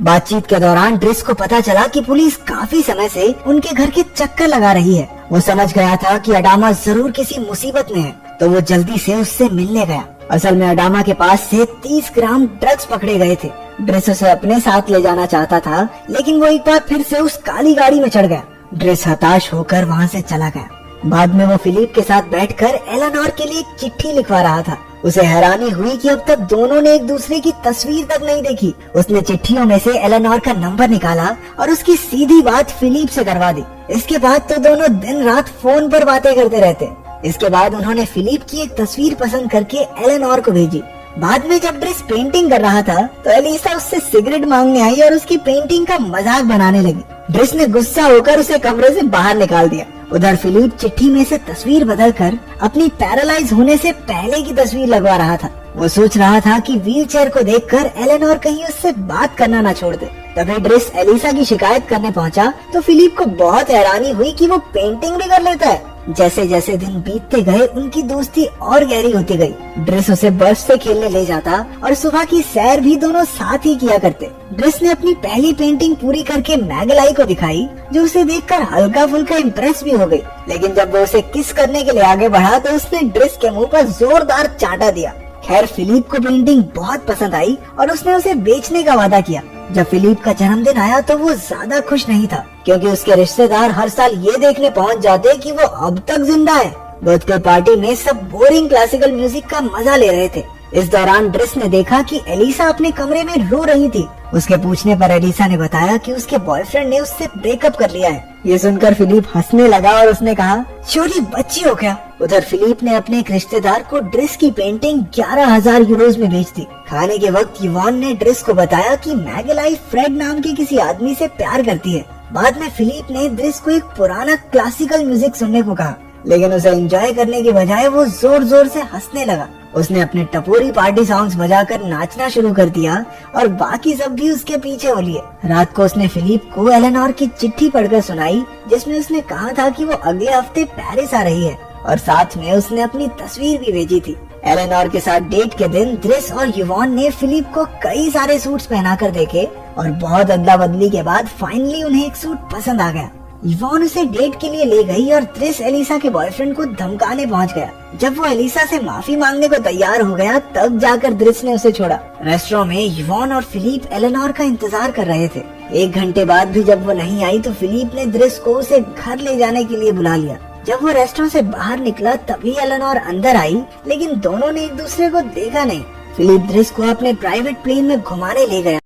बातचीत के दौरान ड्रिस को पता चला कि पुलिस काफी समय से उनके घर के चक्कर लगा रही है। वो समझ गया था कि अडामा जरूर किसी मुसीबत में है, तो वो जल्दी से उससे मिलने गया। असल में अडामा के पास से 30 ग्राम ड्रग्स पकड़े गए थे। ड्रिस उसे अपने साथ ले जाना चाहता था, लेकिन वो एक बार फिर से उस काली गाड़ी में चढ़ गया। ड्रिस हताश होकर वहाँ से चला गया। बाद में वो फिलिप के साथ बैठकर एलेनोर के लिए एक चिट्ठी लिखवा रहा था। उसे हैरानी हुई कि अब तक दोनों ने एक दूसरे की तस्वीर तक नहीं देखी। उसने चिट्ठियों में से एलेनोर का नंबर निकाला और उसकी सीधी बात फिलिप से करवा दी। इसके बाद तो दोनों दिन रात फोन पर बातें करते रहते। इसके बाद उन्होंने फिलिप की एक तस्वीर पसंद करके एलेनोर को भेजी। बाद में जब ड्रिस पेंटिंग कर रहा था तो एलिसा उससे सिगरेट मांगने आई और उसकी पेंटिंग का मजाक बनाने लगी। ड्रिस ने गुस्सा होकर उसे कमरे से बाहर निकाल दिया। उधर फिलिप चिट्ठी में से तस्वीर बदलकर अपनी पैरालाइज होने से पहले की तस्वीर लगवा रहा था। वो सोच रहा था कि व्हीलचेयर को देखकर एलेनोर कहीं उससे बात करना न छोड़ दे। तभी ड्रिस एलिसा की शिकायत करने पहुंचा तो फिलिप को बहुत हैरानी हुई कि वो पेंटिंग भी कर लेता है। जैसे जैसे दिन बीतते गए उनकी दोस्ती और गहरी होती गई। ड्रिस उसे बर्फ से खेलने ले जाता और सुबह की सैर भी दोनों साथ ही किया करते। ड्रिस ने अपनी पहली पेंटिंग पूरी करके मैगलाई को दिखाई, जो उसे देखकर हल्का फुल्का इम्प्रेस भी हो गई। लेकिन जब वो उसे किस करने के लिए आगे बढ़ा तो उसने ड्रिस के मुंह पर जोरदार चांटा दिया। खैर फिलिप को पेंटिंग बहुत पसंद आई और उसने उसे बेचने का वादा किया। जब फिलिप का जन्मदिन आया तो वो ज्यादा खुश नहीं था, क्योंकि उसके रिश्तेदार हर साल ये देखने पहुंच जाते कि वो अब तक जिंदा है। बर्थडे पार्टी में सब बोरिंग क्लासिकल म्यूजिक का मजा ले रहे थे। इस दौरान ड्रिस ने देखा कि एलिसा अपने कमरे में रो रही थी। उसके पूछने पर एलिसा ने बताया कि उसके बॉयफ्रेंड ने उससे ब्रेकअप कर लिया है। ये सुनकर फिलिप हंसने लगा और उसने कहा, छोटी बच्ची हो क्या? उधर फिलिप ने अपने एक रिश्तेदार को ड्रिस की पेंटिंग 11,000 यूरोज में बेच दी। खाने के वक्त युवान ने ड्रिस को बताया कि मैगलाई फ्रेड नाम के किसी आदमी से प्यार करती है। बाद में फिलिप ने ड्रिस को एक पुराना क्लासिकल म्यूजिक सुनने को कहा, लेकिन उसे एंजॉय करने के बजाय वो जोर जोर से हंसने लगा। उसने अपने टपोरी पार्टी सॉन्ग्स बजाकर नाचना शुरू कर दिया और बाकी सब भी उसके पीछे हो लिए। रात को उसने फिलिप को एलेनोर की चिट्ठी पढ़कर सुनाई, जिसमें उसने कहा था कि वो अगले हफ्ते पेरिस आ रही है और साथ में उसने अपनी तस्वीर भी भेजी थी। एलेनोर के साथ डेट के दिन ड्रिस और युवान ने फिलिप को कई सारे सूट्स पहनाकर देखे और बहुत अदला बदली के बाद फाइनली उन्हें एक सूट पसंद आ गया। युवान उसे डेट के लिए ले गई और ड्रिस एलिसा के बॉयफ्रेंड को धमकाने पहुंच गया। जब वो एलिसा से माफी मांगने को तैयार हो गया तब जाकर ड्रिस ने उसे छोड़ा। रेस्टोरेंट में युवान और फिलिप एलेनोर का इंतजार कर रहे थे। 1 घंटे बाद भी जब वो नहीं आई तो फिलिप ने ड्रिस को उसे घर ले जाने के लिए बुला लिया। जब वो रेस्टोरेंट से बाहर निकला तभी एलेनोर अंदर आई, लेकिन दोनों ने एक दूसरे को देखा नहीं। फिलिप ड्रिस को अपने प्राइवेट प्लेन में घुमाने ले गया।